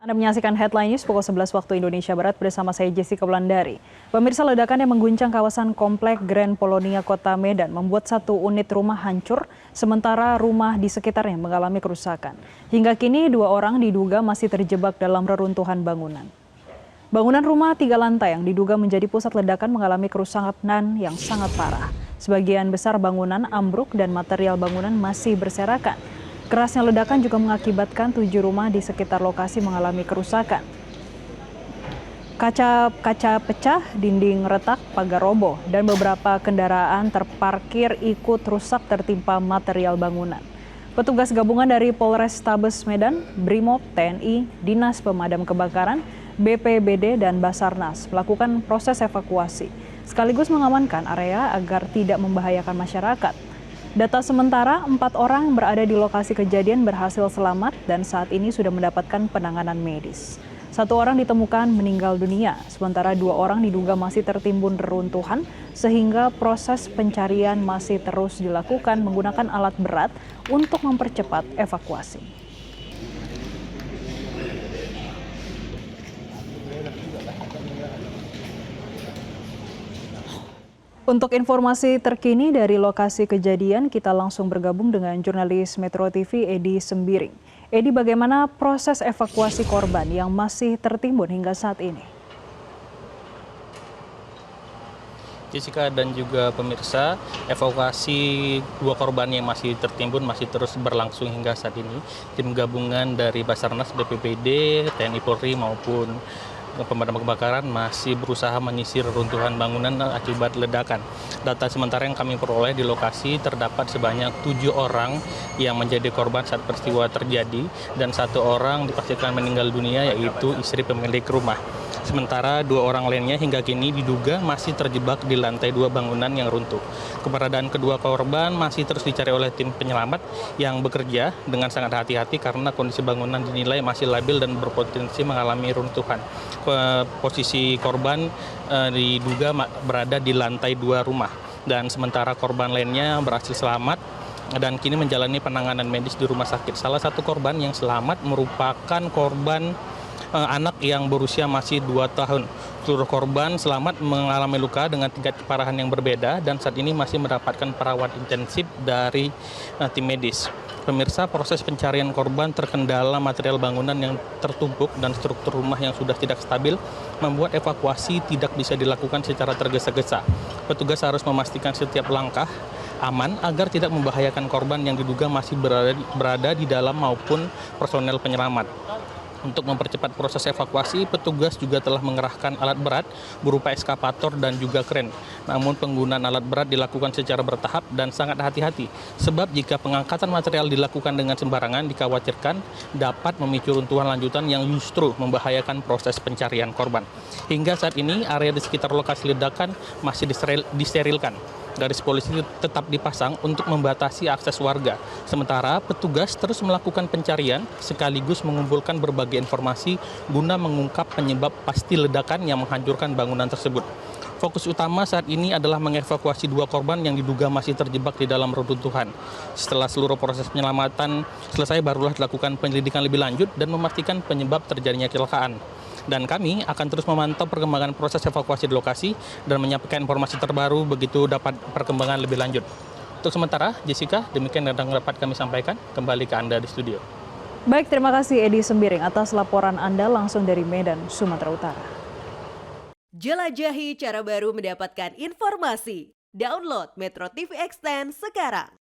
Anda menyaksikan Headline News pukul 11 waktu Indonesia Barat bersama saya Jessica Wulandari. Pemirsa, ledakan yang mengguncang kawasan Komplek Grand Polonia Kota Medan membuat satu unit rumah hancur, sementara rumah di sekitarnya mengalami kerusakan. Hingga kini 2 orang diduga masih terjebak dalam reruntuhan bangunan. Bangunan rumah 3 lantai yang diduga menjadi pusat ledakan mengalami kerusakan yang sangat parah. Sebagian besar bangunan ambruk dan material bangunan masih berserakan. Kerasnya ledakan juga mengakibatkan 7 rumah di sekitar lokasi mengalami kerusakan. Kaca pecah, dinding retak, pagar roboh, dan beberapa kendaraan terparkir ikut rusak tertimpa material bangunan. Petugas gabungan dari Polrestabes Medan, Brimob, TNI, Dinas Pemadam Kebakaran, BPBD, dan Basarnas melakukan proses evakuasi, sekaligus mengamankan area agar tidak membahayakan masyarakat. Data sementara, 4 orang berada di lokasi kejadian berhasil selamat dan saat ini sudah mendapatkan penanganan medis. 1 orang ditemukan meninggal dunia, sementara 2 orang diduga masih tertimbun reruntuhan, sehingga proses pencarian masih terus dilakukan menggunakan alat berat untuk mempercepat evakuasi. Untuk informasi terkini dari lokasi kejadian, kita langsung bergabung dengan jurnalis Metro TV Edi Sembiring. Edi, bagaimana proses evakuasi korban yang masih tertimbun hingga saat ini? Jessica dan juga pemirsa, evakuasi 2 korban yang masih tertimbun masih terus berlangsung hingga saat ini. Tim gabungan dari Basarnas, BPBD, TNI Polri maupun pemadam kebakaran masih berusaha menyisir runtuhan bangunan akibat ledakan. Data sementara yang kami peroleh di lokasi terdapat sebanyak 7 orang yang menjadi korban saat peristiwa terjadi dan 1 orang dipastikan meninggal dunia, yaitu istri pemilik rumah. Sementara 2 orang lainnya hingga kini diduga masih terjebak di lantai 2 bangunan yang runtuh. Keberadaan kedua korban masih terus dicari oleh tim penyelamat yang bekerja dengan sangat hati-hati karena kondisi bangunan dinilai masih labil dan berpotensi mengalami runtuhan. Posisi korban diduga berada di lantai 2 rumah dan sementara korban lainnya berhasil selamat dan kini menjalani penanganan medis di rumah sakit. Salah satu korban yang selamat merupakan korban anak yang berusia masih 2 tahun. Seluruh korban selamat mengalami luka dengan tingkat keparahan yang berbeda dan saat ini masih mendapatkan perawatan intensif dari tim medis. Pemirsa, proses pencarian korban terkendala material bangunan yang tertumpuk dan struktur rumah yang sudah tidak stabil membuat evakuasi tidak bisa dilakukan secara tergesa-gesa. Petugas harus memastikan setiap langkah aman agar tidak membahayakan korban yang diduga masih berada di dalam maupun personel penyelamat. Untuk mempercepat proses evakuasi, petugas juga telah mengerahkan alat berat berupa ekskavator dan juga kren. Namun penggunaan alat berat dilakukan secara bertahap dan sangat hati-hati. Sebab jika pengangkatan material dilakukan dengan sembarangan, dikhawatirkan dapat memicu runtuhan lanjutan yang justru membahayakan proses pencarian korban. Hingga saat ini, area di sekitar lokasi ledakan masih disterilkan. Garis polisi tetap dipasang untuk membatasi akses warga. Sementara petugas terus melakukan pencarian sekaligus mengumpulkan berbagai informasi guna mengungkap penyebab pasti ledakan yang menghancurkan bangunan tersebut. Fokus utama saat ini adalah mengevakuasi 2 korban yang diduga masih terjebak di dalam reruntuhan. Setelah seluruh proses penyelamatan selesai, barulah dilakukan penyelidikan lebih lanjut dan memastikan penyebab terjadinya kecelakaan. Dan kami akan terus memantau perkembangan proses evakuasi di lokasi dan menyampaikan informasi terbaru begitu dapat perkembangan lebih lanjut. Untuk sementara, Jessica, demikian yang dapat kami sampaikan. Kembali ke Anda di studio. Baik, terima kasih Edi Sembiring atas laporan Anda langsung dari Medan, Sumatera Utara. Jelajahi cara baru mendapatkan informasi. Download Metro TV Extend sekarang.